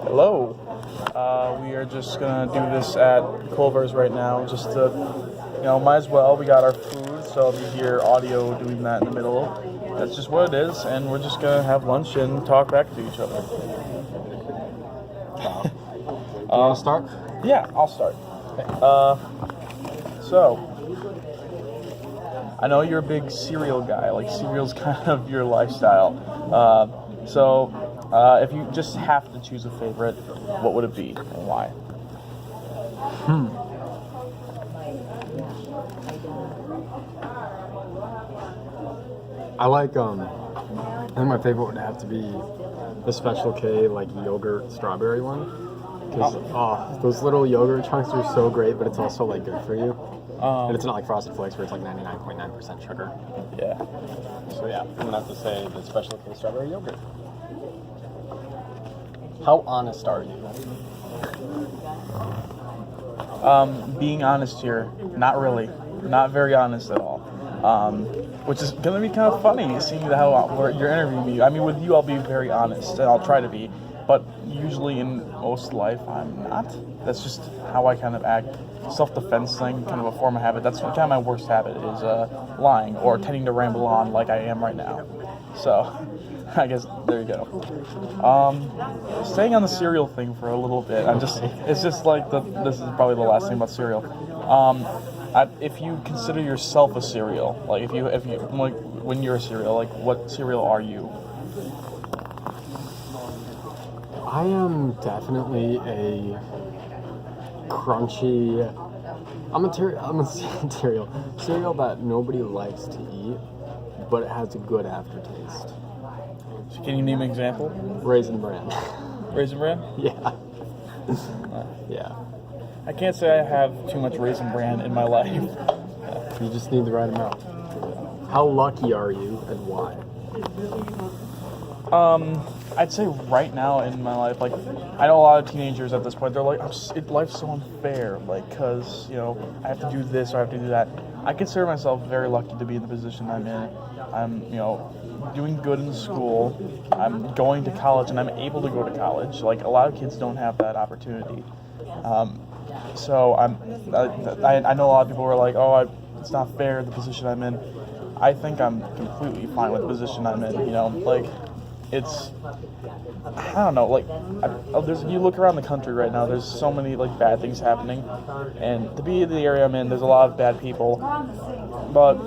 Hello. We are just gonna do this at Culver's right now. Just to, might as well. We got our food, so if you hear audio doing that in the middle, that's just what it is. And we're just gonna have lunch and talk back to each other. You want to start? Yeah, I'll start. So I know you're a big cereal guy. Like cereal's kind of your lifestyle. If you just have to choose a favorite, what would it be and why? I like, I think my favorite would have to be the Special K, like, yogurt strawberry one. Because, those little yogurt chunks are so great, but it's also, like, good for you. And it's not like Frosted Flakes where it's like 99.9% sugar. Yeah. So, yeah, I'm going to have to say the Special K strawberry yogurt. How honest are you? Being honest here, not really. Not very honest at all. Which is going to be kind of funny, seeing how you're interviewing me. I mean, with you, I'll be very honest, and I'll try to be. But usually in most life, I'm not. That's just how I kind of act. Self-defense thing, kind of a form of habit. That's kind of my worst habit, is lying or tending to ramble on like I am right now. So, I guess there you go. Staying on the cereal thing for a little bit. It's just like this is probably the last thing about cereal. If you consider yourself a cereal, like if you like when you're a cereal, like what cereal are you? I am definitely a crunchy. I'm a cereal that nobody likes to eat, but it has a good aftertaste. So can you name an example? Raisin Bran. Raisin Bran? Yeah. Yeah. I can't say I have too much Raisin Bran in my life. You just need the right amount. How lucky are you and why? I'd say right now in my life, like, I know a lot of teenagers at this point, they're like, life's so unfair, like, because, I have to do this or I have to do that. I consider myself very lucky to be in the position I'm in. I'm, doing good in school. I'm going to college, and I'm able to go to college. Like, a lot of kids don't have that opportunity. So I know a lot of people were like, it's not fair, the position I'm in. I think I'm completely fine with the position I'm in, like, it's, I don't know, like, you look around the country right now, there's so many, like, bad things happening, and to be in the area I'm in, there's a lot of bad people, but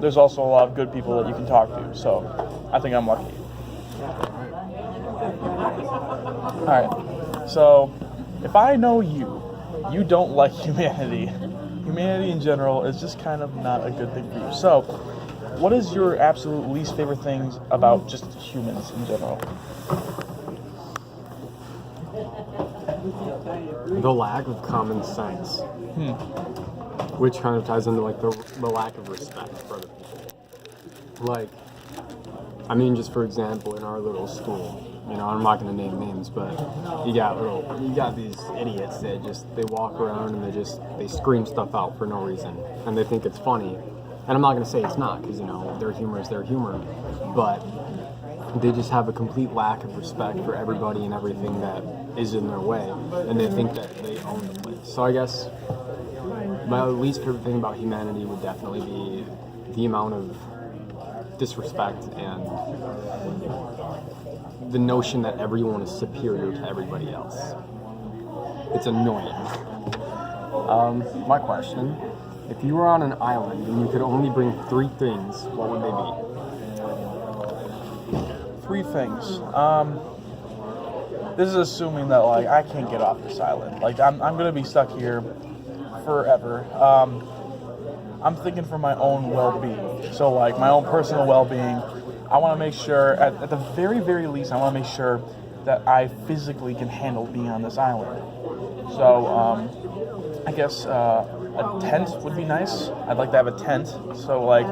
there's also a lot of good people that you can talk to, so I think I'm lucky. Alright, so, if I know you don't like humanity. Humanity in general is just kind of not a good thing for you. So, what is your absolute least favorite things about just humans in general? The lack of common sense. Which kind of ties into like the lack of respect for other people. Like, I mean, just for example, in our little school, I'm not going to name names, but you got these idiots that they walk around and they scream stuff out for no reason, and they think it's funny. And I'm not going to say it's not, because, their humor is their humor, but they just have a complete lack of respect for everybody and everything that is in their way, and they think that they own the place. So I guess my least favorite thing about humanity would definitely be the amount of disrespect and the notion that everyone is superior to everybody else. It's annoying. My question: if you were on an island and you could only bring 3 things, what would they be? 3 things. This is assuming that, like, I can't get off this island. Like, I'm gonna be stuck here forever. I'm thinking for my own well-being. So, like, my own personal well-being, I want to make sure, at the very, very least, I want to make sure that I physically can handle being on this island. So, I guess a tent would be nice. I'd like to have a tent, so, like,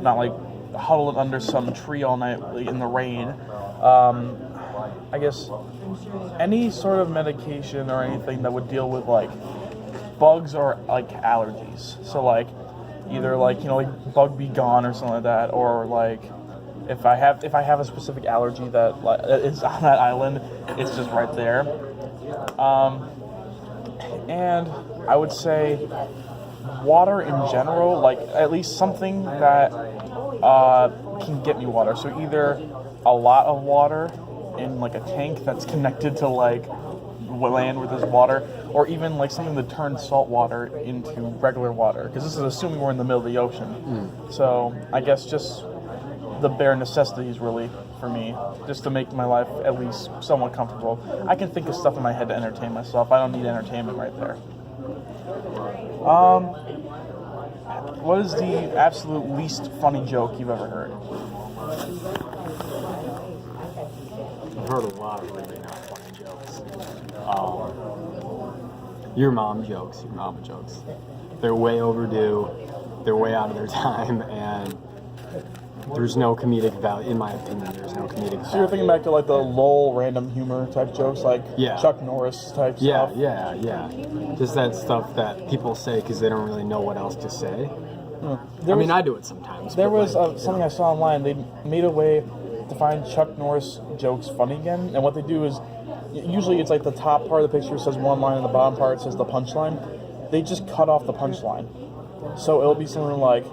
not, like, huddled under some tree all night in the rain. I guess any sort of medication or anything that would deal with, like, bugs or, like, allergies. So, like, either, like, like Bug Be Gone or something like that, or, like, If I have a specific allergy that like, is on that island, it's just right there. And I would say water in general, like at least something that can get me water. So either a lot of water in like a tank that's connected to like land where there's water, or even like something that turns salt water into regular water. Because this is assuming we're in the middle of the ocean. So I guess just the bare necessities really for me, just to make my life at least somewhat comfortable. I can think of stuff in my head to entertain myself. I don't need entertainment right there. What is the absolute least funny joke you've ever heard? I've heard a lot of really not funny jokes. Your mama jokes. They're way overdue. They're way out of their time, and there's no comedic value, in my opinion. There's no comedic value. So you're thinking back to like the lol random humor type jokes, like Chuck Norris type stuff? Yeah. Just that stuff that people say because they don't really know what else to say. I do it sometimes. There was something I saw online. They made a way to find Chuck Norris jokes funny again, and what they do is, usually it's like the top part of the picture says one line and the bottom part says the punchline. They just cut off the punchline. So it'll be something like,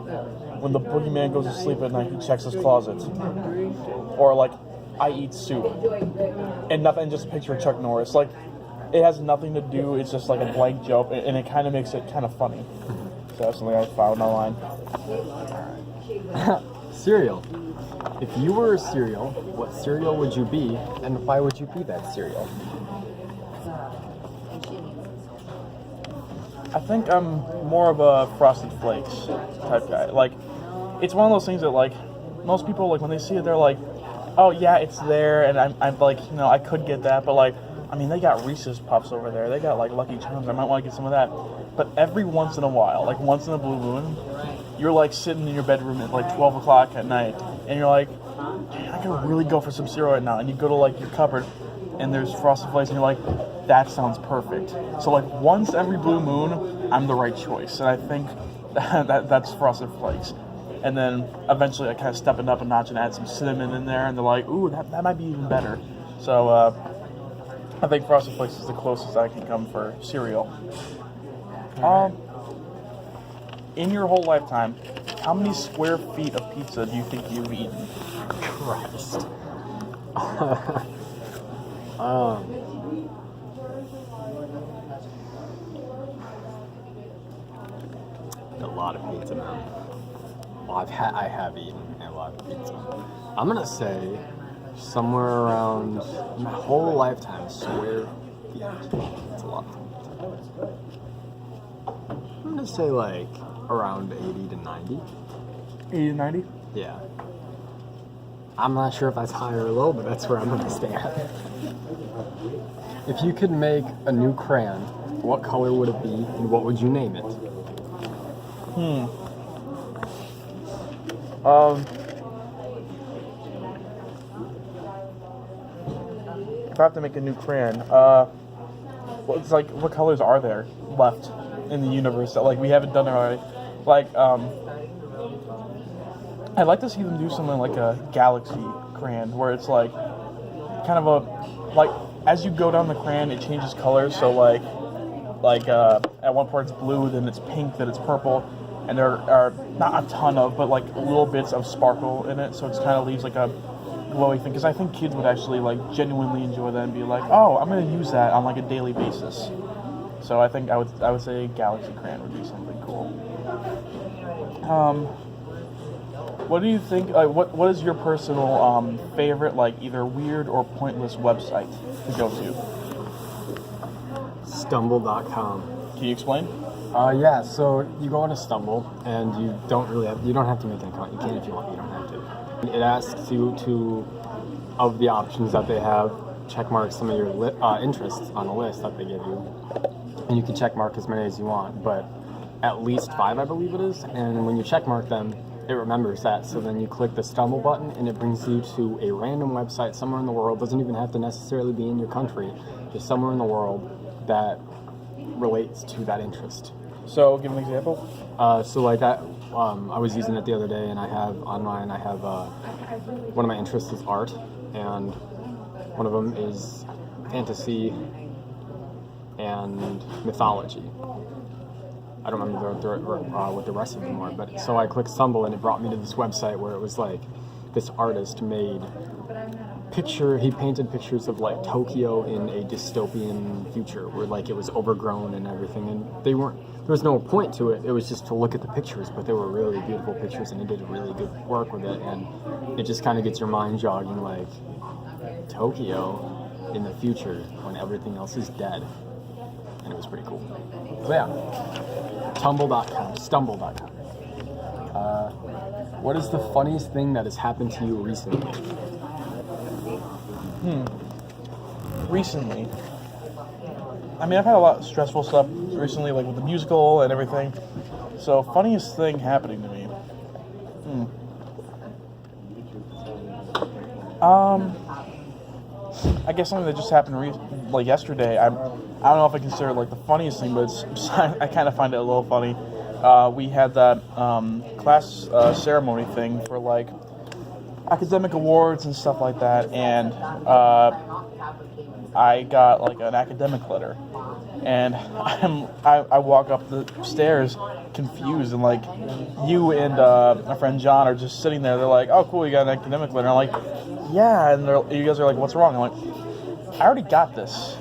when the boogeyman goes to sleep at night, he checks his closet. Or like, I eat soup. And nothing, just a picture of Chuck Norris. Like, it has nothing to do, it's just like a blank joke, and it kind of makes it kind of funny. So that's something I found online. Cereal. If you were a cereal, what cereal would you be, and why would you be that cereal? I think I'm more of a Frosted Flakes type guy. Like, it's one of those things that, like, most people, like, when they see it, they're like, oh, yeah, it's there, and I'm like, you know, I could get that, but, like, I mean, they got Reese's Puffs over there. They got, like, Lucky Charms. I might want to get some of that. But every once in a while, like, once in a blue moon, you're, like, sitting in your bedroom at, like, 12 o'clock at night, and you're like, I could really go for some cereal right now. And you go to, like, your cupboard, and there's Frosted Flakes, and you're like, that sounds perfect. So, like, once every blue moon, I'm the right choice. And I think that's Frosted Flakes. And then eventually I kind of step it up a notch and add some cinnamon in there, and they're like, ooh, that might be even better. So I think Frosted Flakes is the closest I can come for cereal. In your whole lifetime, how many square feet of pizza do you think you've eaten? Christ. A lot of pizza, man. Well, I have eaten a lot of pizza. I'm gonna say somewhere around my whole lifetime, square feet. That's a lot of pizza. I'm gonna say like around 80 to 90. 80 to 90? Yeah. I'm not sure if that's high or low, but that's where I'm gonna stand. If you could make a new crayon, what color would it be, and what would you name it? If I have to make a new crayon, well, it's like, what colors are there left in the universe that, like, we haven't done it already? Like, I'd like to see them do something like a galaxy crayon, where it's like, kind of a, like, as you go down the crayon, it changes colors, so like, at one part it's blue, then it's pink, then it's purple, and there are not a ton of, but like little bits of sparkle in it, so it kind of leaves like a glowy thing, because I think kids would actually like genuinely enjoy that and be like, oh, I'm going to use that on like a daily basis. So I think I would say Galaxy Crayon would be something cool. What do you think, what is your personal favorite, like, either weird or pointless website to go to? Stumble.com. Can you explain? Yeah, so you go on a Stumble, and you don't have to make an account. You can if you want, you don't have to. It asks you to, of the options that they have, check mark some of your interests on a list that they give you. And you can check mark as many as you want, but at least 5, I believe it is. And when you check mark them, it remembers that. So then you click the Stumble button, and it brings you to a random website somewhere in the world. Doesn't even have to necessarily be in your country, just somewhere in the world that relates to that interest. So, give an example. So like that, I was using it the other day, and I have online. I have one of my interests is art, and one of them is fantasy and mythology. I don't remember what the rest of them were, but so I clicked Stumble, and it brought me to this website where it was like this artist made he painted pictures of like Tokyo in a dystopian future where like it was overgrown and everything, and there was no point to it. It was just to look at the pictures, but they were really beautiful pictures, and he did really good work with it, and it just kind of gets your mind jogging, like Tokyo in the future when everything else is dead, and it was pretty cool. So yeah, stumble.com. What is the funniest thing that has happened to you recently? Recently, I mean, I've had a lot of stressful stuff recently, like with the musical and everything. So, funniest thing happening to me. I guess something that just happened like yesterday. I don't know if I consider it like the funniest thing, but I kind of find it a little funny. We had that class ceremony thing for like academic awards and stuff like that, and I got like an academic letter, and I walk up the stairs confused, and like you and my friend John are just sitting there. They're like, "Oh, cool, you got an academic letter." I'm like, "Yeah," and you guys are like, "What's wrong?" I'm like, "I already got this."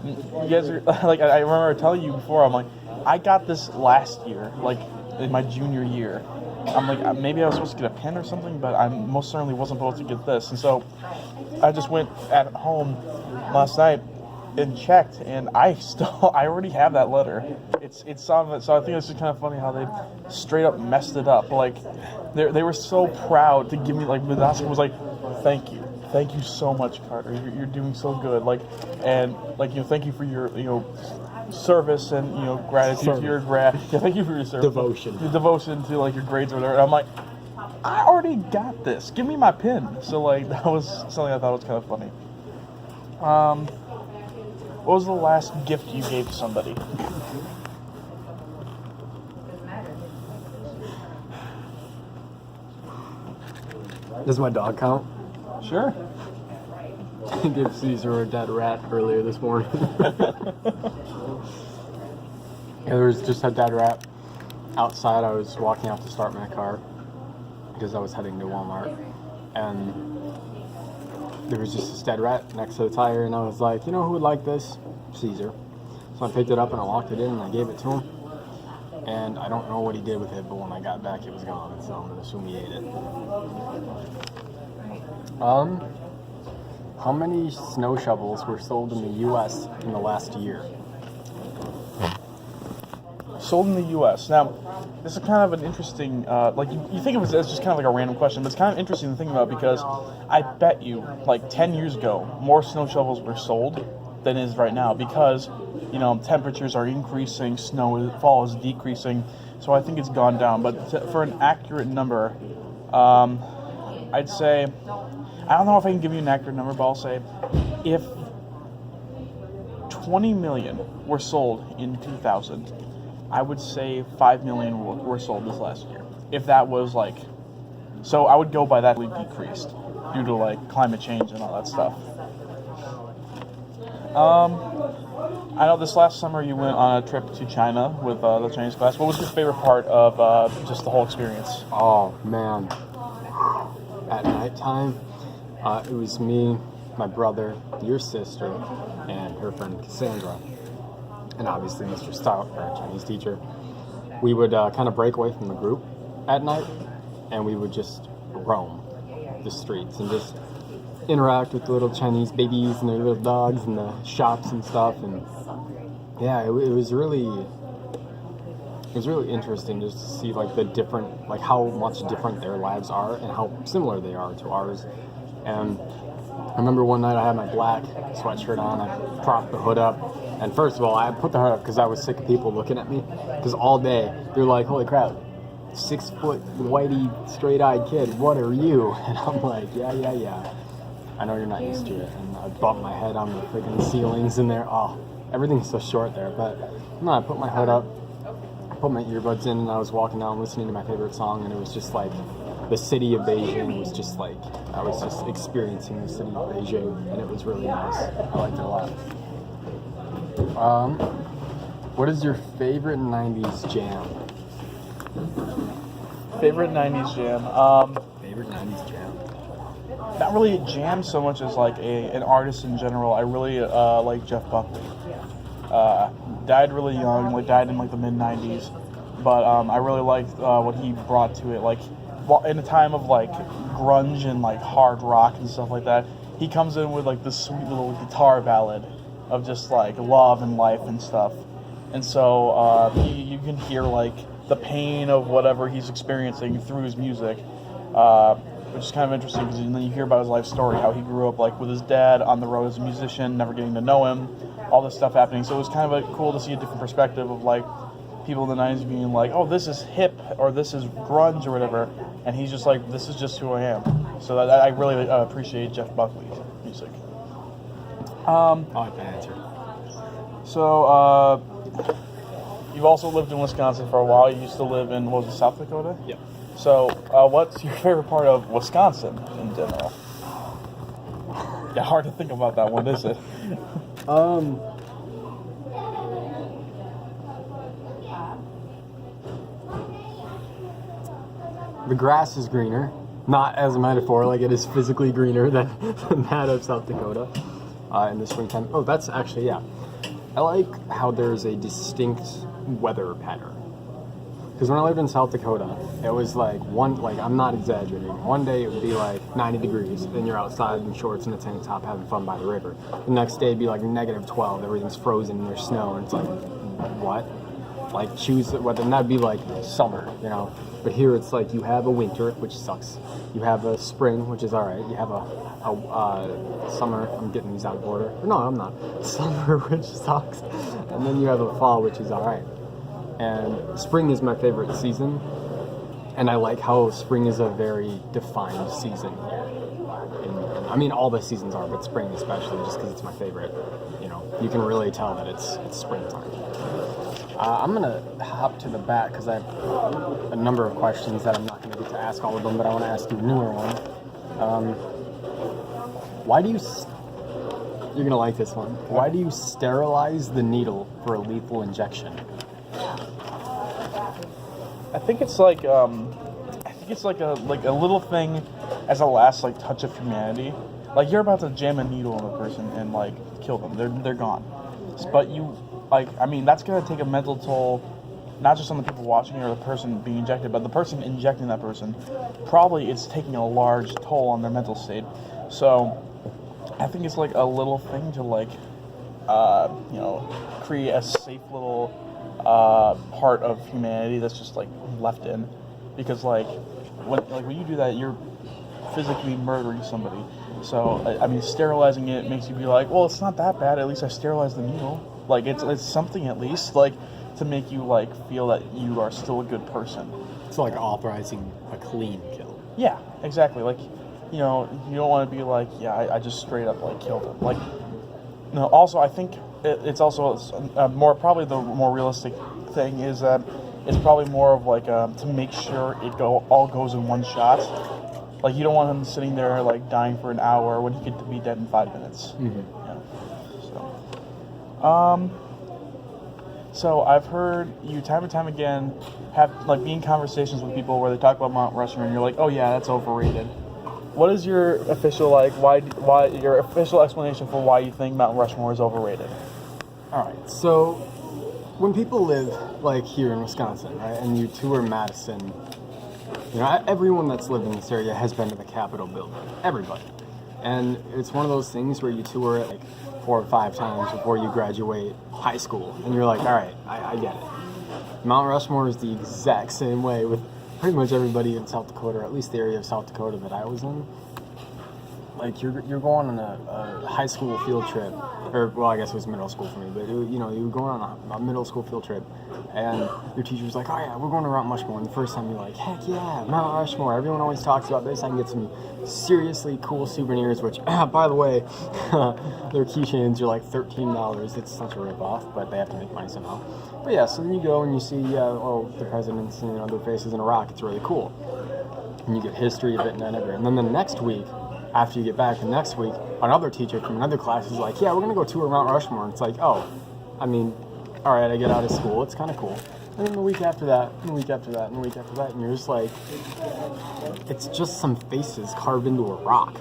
You guys are like, I remember telling you before. I'm like, I got this last year, like in my junior year. I'm like, maybe I was supposed to get a pen or something, but I most certainly wasn't supposed to get this. And so I just went at home last night and checked, and I already have that letter. It's something. So I think it's just kind of funny how they straight up messed it up. Like they were so proud to give me, like, Vidasco was like, thank you so much, Carter. You're doing so good. Like, and like, thank you for your service and gratitude to your thank you for your service, your devotion to like your grades or whatever. And I'm like, I already got this, give me my pen. So like that was something I thought was kind of funny. What was the last gift you gave to somebody? Does my dog count? Sure. I gave Caesar a dead rat earlier this morning. Yeah, there was just a dead rat outside. I was walking out to start my car because I was heading to Walmart, and there was just this dead rat next to the tire, and I was like, who would like this? Caesar. So I picked it up and I locked it in and I gave it to him, and I don't know what he did with it, but when I got back it was gone, so I'm going to assume he ate it. How many snow shovels were sold in the U.S. in the last year? Sold in the U.S. Now, this is kind of an interesting, you think of it as just kind of like a random question, but it's kind of interesting to think about because I bet you, like 10 years ago, more snow shovels were sold than is right now because, temperatures are increasing, fall is decreasing, so I think it's gone down. But for an accurate number, I'd say, I don't know if I can give you an accurate number, but I'll say if 20 million were sold in 2000, I would say 5 million were sold this last year. If that was so I would go by that decreased due to climate change and all that stuff. I know this last summer you went on a trip to China with the Chinese class. What was your favorite part of just the whole experience? Oh man, at nighttime, it was me, my brother, your sister, and her friend Cassandra, and obviously Mr. Stout, our Chinese teacher. We would kind of break away from the group at night, and we would just roam the streets and just interact with the little Chinese babies and their little dogs and the shops and stuff. And yeah, it was really interesting just to see the different, how much different their lives are and how similar they are to ours. And I remember one night I had my black sweatshirt on, I propped the hood up, and first of all, I put the hood up because I was sick of people looking at me, because all day, they're like, holy crap, 6 foot, whitey, straight-eyed kid, what are you? And I'm like, yeah, I know you're not used to it, and I bumped my head on the freaking ceilings in there, everything's so short there, but no, I put my hood up, put my earbuds in and I was walking down listening to my favorite song, and it was just like the city of Beijing was just like I was just experiencing the city of Beijing, and it was really nice. I liked it a lot. What is your favorite 90s jam? Favorite 90s jam? Favorite 90s jam? Not really a jam so much as like an artist in general. I really like Jeff Buckley. Died really young, like died in like the mid 90s, but I really liked what he brought to it. Like in a time of like grunge and like hard rock and stuff like that, he comes in with like this sweet little guitar ballad of just like love and life and stuff. And so you can hear like the pain of whatever he's experiencing through his music, which is kind of interesting because then you hear about his life story, how he grew up like with his dad on the road as a musician, never getting to know him, all this stuff happening. So it was kind of cool to see a different perspective of like people in the 90s being like, oh, this is hip or this is grunge or whatever, and he's just like, this is just who I am. So that I really appreciate Jeff Buckley's music. I like that answer. So you've also lived in Wisconsin for a while. You used to live in, what was it, South Dakota? Yep. So what's your favorite part of Wisconsin in general? Yeah, hard to think about that one, is it? The grass is greener, not as a metaphor, like it is physically greener than that of South Dakota in the springtime. Oh, that's actually, yeah. I like how there's a distinct weather pattern. Because when I lived in South Dakota, it was like I'm not exaggerating. One day it would be like 90 degrees, and you're outside in shorts and a tank top having fun by the river. The next day it'd be like negative 12, everything's frozen and there's snow, and it's like, what? Like choose the weather, and that'd be like summer, you know. But here it's like you have a winter, which sucks. You have a spring, which is alright. You have a summer. I'm getting these out of order. No, I'm not. Summer, which sucks. And then you have a fall, which is alright. And spring is my favorite season. And I like how spring is a very defined season here. I mean, all the seasons are, but spring especially, just because it's my favorite. You know, you can really tell that it's springtime. I'm going to hop to the back because I have a number of questions that I'm not going to get to ask all of them, but I want to ask you a newer one. Why do you... You're going to like this one. Why do you sterilize the needle for a lethal injection? I think it's like a little thing as a last like touch of humanity. Like you're about to jam a needle in a person and like kill them. They're gone. But you that's gonna take a mental toll, not just on the people watching or the person being injected, but the person injecting that person. Probably it's taking a large toll on their mental state. So I think it's like a little thing to like create a safe little part of humanity that's just like left in, because when you do that, you're physically murdering somebody. So sterilizing it makes you be like, well, it's not that bad. At least I sterilized the needle. Like it's something at least, like to make you like feel that you are still a good person. It's like authorizing a clean kill. Yeah, exactly. Like you don't want to be like, yeah, I just straight up like killed him. Like no. Also, I think it's also probably the more realistic thing is that it's probably more of like to make sure all goes in one shot. Like you don't want him sitting there like dying for an hour when he could be dead in 5 minutes. Mm-hmm. Yeah. So I've heard you time and time again have like be in conversations with people where they talk about Mount Rushmore and you're like, oh yeah, that's overrated. What is your official why your official explanation for why you think Mount Rushmore is overrated? All right, so when people live like here in Wisconsin, right, and you tour Madison, you know, everyone that's lived in this area has been to the Capitol building. Everybody. And it's one of those things where you tour it like 4 or 5 times before you graduate high school. And you're like, all right, I get it. Mount Rushmore is the exact same way with pretty much everybody in South Dakota, or at least the area of South Dakota that I was in. like you're going on a high school field trip, or well, I guess it was middle school for me, but you know, you were going on a middle school field trip, and your teacher's like, oh yeah, we're going to Mount Rushmore, and the first time you're like, heck yeah, Mount Rushmore, everyone always talks about this, I can get some seriously cool souvenirs, which, by the way, their keychains are like $13, it's such a rip-off, but they have to make money somehow. But yeah, so then you go and you see, the presidents and their faces in a rock, it's really cool. And you get history of it and whatever. And then the next week, after you get back, the next week, another teacher from another class is like, yeah, we're going to go tour Mount Rushmore. And it's like, oh, I mean, all right, I get out of school. It's kind of cool. And then the week after that, and the week after that, and the week after that, and you're just like, it's just some faces carved into a rock.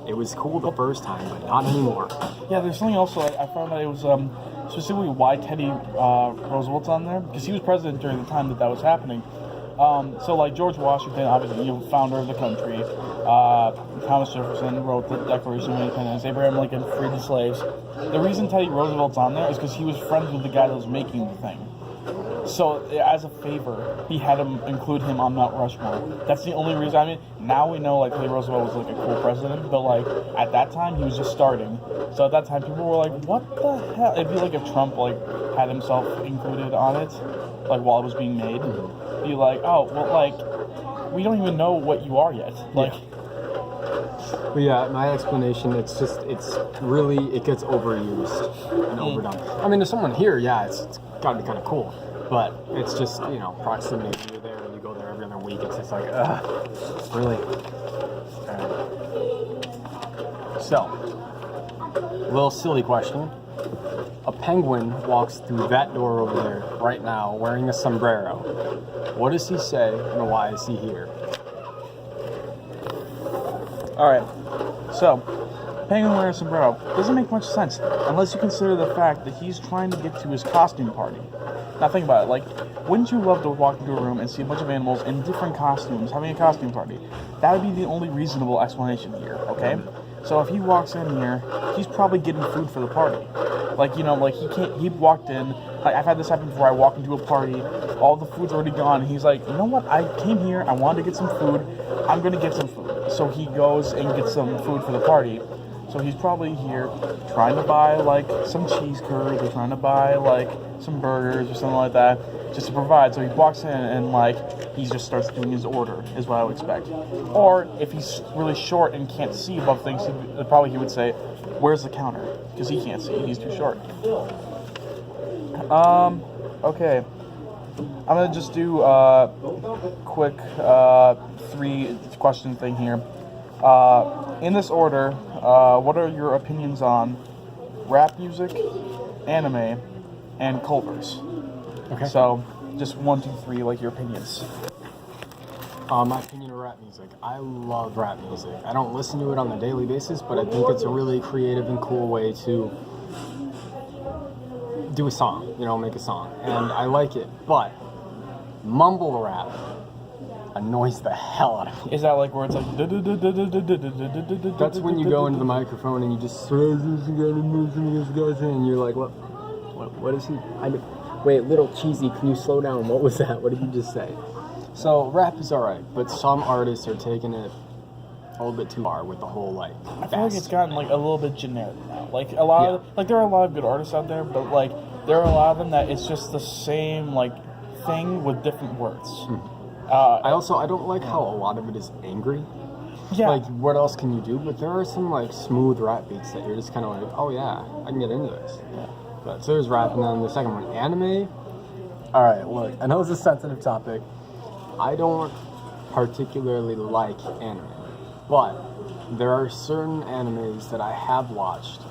It was cool the first time, but not anymore. Yeah, there's something also I found that it was specifically why Teddy Roosevelt's on there, because he was president during the time that was happening. So like George Washington, obviously, founder of the country. Thomas Jefferson wrote the Declaration of Independence. Abraham Lincoln freed the slaves. The reason Teddy Roosevelt's on there is because he was friends with the guy that was making the thing. So as a favor, he had him include him on Mount Rushmore. That's the only reason. I mean, now we know like Teddy Roosevelt was like a cool president, but like at that time he was just starting. So at that time people were like, "What the hell?" It'd be like if Trump like had himself included on it, like while it was being made. Be like, "Oh, well, like we don't even know what you are yet." Like. But yeah, my explanation, it's really, it gets overused and overdone. I mean, there's someone here, yeah, it's gotta be kind of cool, but it's just, proximity. You're there, and you go there every other week, it's just like, really? So, little silly question. A penguin walks through that door over there right now wearing a sombrero. What does he say, and why is he here? Alright, so, penguin wearing a sombrero doesn't make much sense unless you consider the fact that he's trying to get to his costume party. Now think about it, like, wouldn't you love to walk into a room and see a bunch of animals in different costumes having a costume party? That would be the only reasonable explanation here, okay? So if he walks in here, he's probably getting food for the party. Like, he walked in, like, I've had this happen before, I walk into a party, all the food's already gone, and he's like, you know what, I came here, I wanted to get some food, I'm gonna get some food. So he goes and gets some food for the party. So he's probably here trying to buy, like, some cheese curds, or trying to buy, like, some burgers or something like that, just to provide. So he walks in and, like, he just starts doing his order, is what I would expect. Or, if he's really short and can't see above things, he would say, where's the counter? Because he can't see, he's too short. Okay. I'm gonna just do a quick 3-question thing here. In this order, what are your opinions on rap music, anime, and Culver's? Okay. So, just 1, 2, 3, like your opinions. My opinion of rap music. I love rap music. I don't listen to it on a daily basis, but I think it's a really creative and cool way to do a song, make a song. And I like it, but mumble rap annoys the hell out of me. Is that like where it's like... That's when you go into the microphone and you just... And you're like, what is he... Wait, little cheesy, can you slow down? What was that? What did you just say? So, rap is alright, but some artists are taking it a little bit too far with the whole, like, I feel like it's gotten, like, a little bit generic now. Like, there are a lot of good artists out there, but, like, there are a lot of them that it's just the same, like, thing with different words. I don't like how a lot of it is angry. Yeah. Like, what else can you do? But there are some, like, smooth rap beats that you're just kind of like, oh, yeah, I can get into this. Yeah. But, so there's rap, and then the second one, anime. Alright, look, I know it's a sensitive topic. I don't particularly like anime, but there are certain animes that I have watched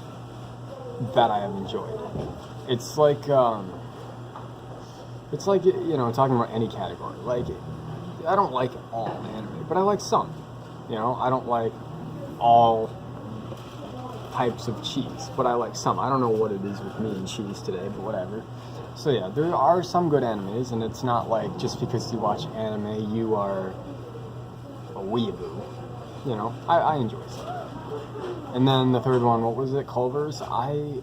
that I have enjoyed. It's like, talking about any category. Like, I don't like all anime, but I like some. I don't like all types of cheese, but I like some. I don't know what it is with me and cheese today, but whatever. So yeah, there are some good animes, and it's not like just because you watch anime, you are a weeaboo. I enjoy stuff. And then the third one, what was it? Culver's? I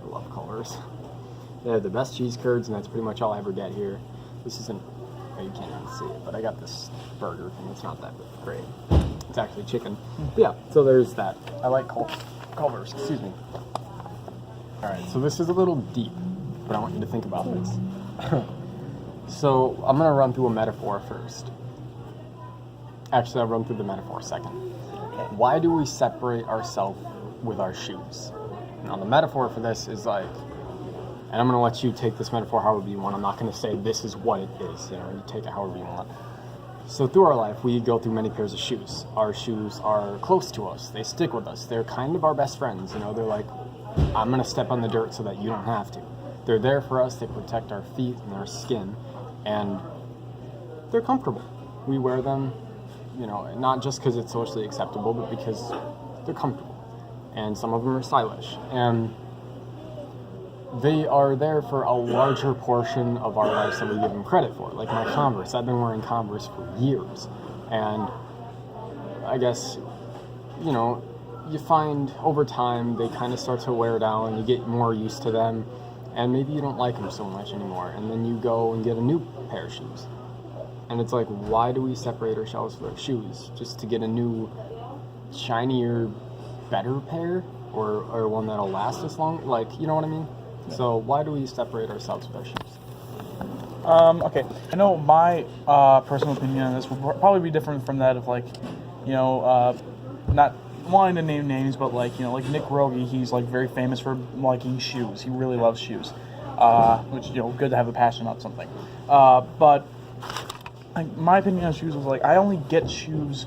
love Culver's. They have the best cheese curds, and that's pretty much all I ever get here. This isn't, you can't even see it, but I got this burger, and it's not that great. It's actually chicken. Yeah, so there's that. I like Culver's, excuse me. Alright, so this is a little deep, but I want you to think about this. So, I'm going to run through a metaphor first. Actually, I'll run through the metaphor second. Why do we separate ourselves with our shoes? Now, the metaphor for this is like, and I'm going to let you take this metaphor however you want. I'm not going to say this is what it is. You know, you take it however you want. So through our life, we go through many pairs of shoes. Our shoes are close to us. They stick with us. They're kind of our best friends. You know, they're like, I'm going to step on the dirt so that you don't have to. They're there for us. They protect our feet and our skin. And they're comfortable. We wear them, you know, not just because it's socially acceptable, but because they're comfortable. And some of them are stylish. And they are there for a larger portion of our lives than we give them credit for. Like my Converse. I've been wearing Converse for years. And I guess, you know, you find over time they kind of start to wear down. You get more used to them. And maybe you don't like them so much anymore. And then you go and get a new pair of shoes. And it's like, why do we separate ourselves with our shoes? Just to get a new, shinier, better pair? Or one that'll last us long? Like, you know what I mean? So why do we separate ourselves with our shoes? Okay. I know my personal opinion on this will probably be different from that of like, you know, not wanting to name names, but like, you know, like Nick Rogie, he's like very famous for liking shoes. He really loves shoes, which, you know, good to have a passion about something. But like, my opinion on shoes was like, I only get shoes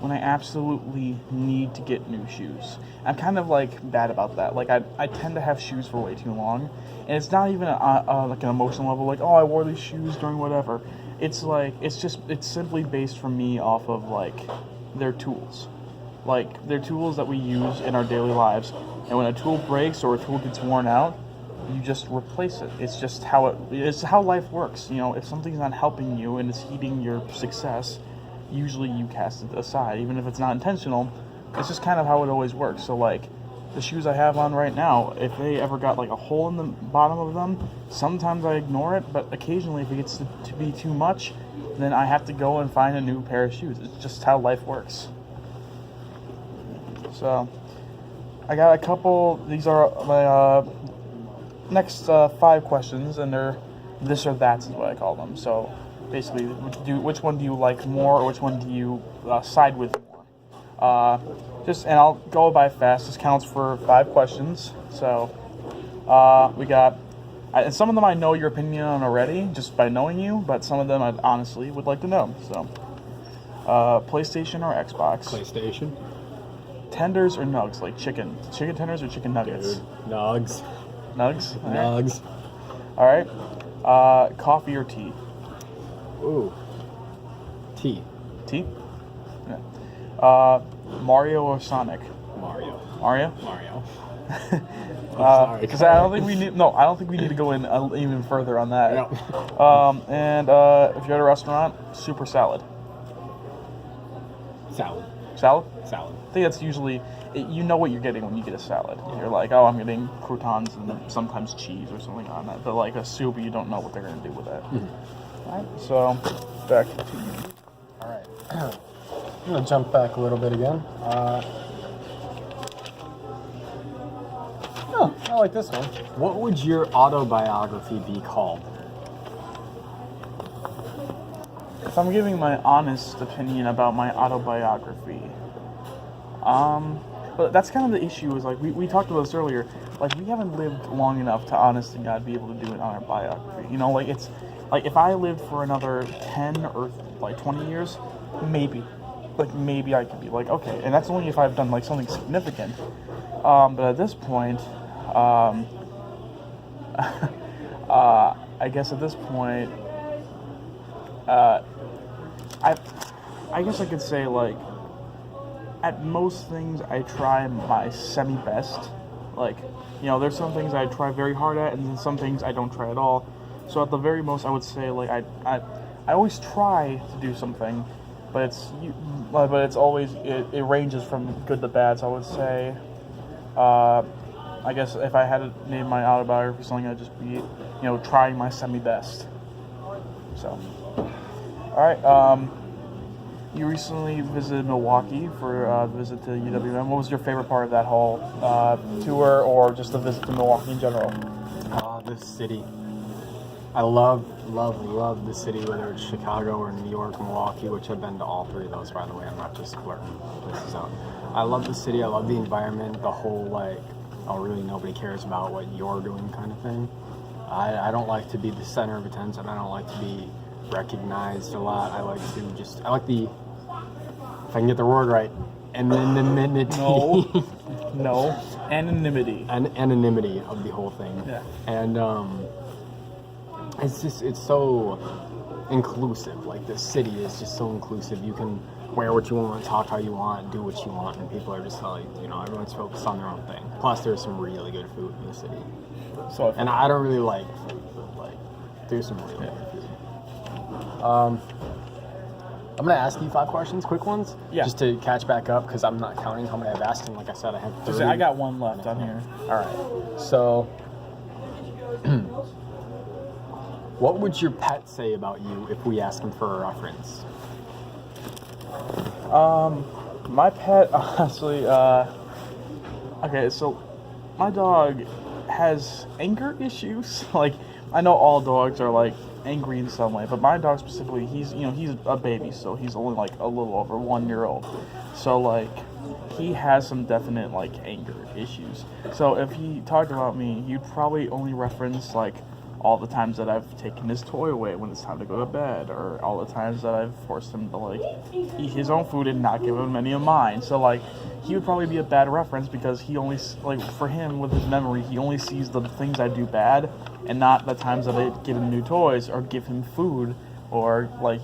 when I absolutely need to get new shoes. I'm kind of like bad about that. Like I tend to have shoes for way too long, and it's not even like an emotional level. Like, oh, I wore these shoes during whatever. It's like it's simply based for me off of like their tools. Like they're tools that we use in our daily lives, and when a tool breaks or a tool gets worn out, you just replace it. It's just it's how life works. You know, if something's not helping you and it's heeding your success, usually you cast it aside, even if it's not intentional. It's just kind of how it always works. So like the shoes I have on right now, if they ever got like a hole in the bottom of them, sometimes I ignore it, but occasionally if it gets to be too much, then I have to go and find a new pair of shoes. It's just how life works. So I got a couple. These are my next 5 questions, and they're this or that is what I call them. So basically, which one do you like more, or which one do you side with more? And I'll go by fast. This counts for 5 questions. So we got, and some of them I know your opinion on already, just by knowing you, but some of them I honestly would like to know. So PlayStation or Xbox? PlayStation. Tenders or nugs? Like chicken tenders or chicken nuggets? Dude, nugs. Nugs? Nugs. All right. Coffee or tea? Ooh. Tea. Tea? Yeah. Mario or Sonic? Mario. Mario? Mario. Sorry. Because I don't think we need. No, I don't think we need to go in even further on that. No. And if you're at a restaurant, soup or salad? Salad. Salad? Salad. I think that's usually, you know what you're getting when you get a salad. You're like, oh, I'm getting croutons and sometimes cheese or something on that. But like a soup, you don't know what they're going to do with that. Mm-hmm. All right, so back to you. All right. I'm going to jump back a little bit again. Oh, I like this one. What would your autobiography be called? If I'm giving my honest opinion about my autobiography, but that's kind of the issue is like, we talked about this earlier, like we haven't lived long enough to honest to God be able to do an autobiography. You know, like it's, like if I lived for another 10 or like 20 years, maybe I could be like, okay, and that's only if I've done like something significant. But at this point, I guess at this point, I guess I could say like, at most things I try my semi-best. Like, you know, there's some things I try very hard at, and then some things I don't try at all. So at the very most, I would say like I always try to do something, but it's always it ranges from good to bad. So I would say, I guess if I had to name my autobiography something, I'd just be, you know, trying my semi-best. So, all right. you recently visited Milwaukee for a visit to UWM. What was your favorite part of that whole tour, or just the visit to Milwaukee in general? This city. I love the city, whether it's Chicago or New York, Milwaukee, which I've been to all three of those, by the way. I'm not just blurting places out. I love the city. I love the environment. The whole, like, oh, really nobody cares about what you're doing kind of thing. I don't like to be the center of attention. I don't like to be recognized a lot. I like the, if I can get the word right, anonymity. No, anonymity. Anonymity of the whole thing. Yeah. And it's so inclusive. Like, the city is just so inclusive. You can wear what you want, talk how you want, do what you want, and people are just like, everyone's focused on their own thing. Plus, there's some really good food in the city. So, And I don't really like food, but, like, there's some really good food. I'm gonna ask you 5 questions, quick ones, just to catch back up, because I'm not counting how many I've asked, and like I said, I have 30. I got one left on here. All right. So, what would your pet say about you if we asked him for a reference? My pet, honestly, okay, so my dog has anger issues. Like, I know all dogs are, like, angry in some way, but my dog specifically, he's a baby, so he's only, like, a little over 1 year old. So, like, he has some definite, like, anger issues. So if he talked about me, he'd probably only reference, like, all the times that I've taken his toy away when it's time to go to bed, or all the times that I've forced him to, like, eat his own food and not give him any of mine. So, like, he would probably be a bad reference, because he only, like, for him, with his memory, he only sees the things I do bad and not the times that I give him new toys or give him food or, like,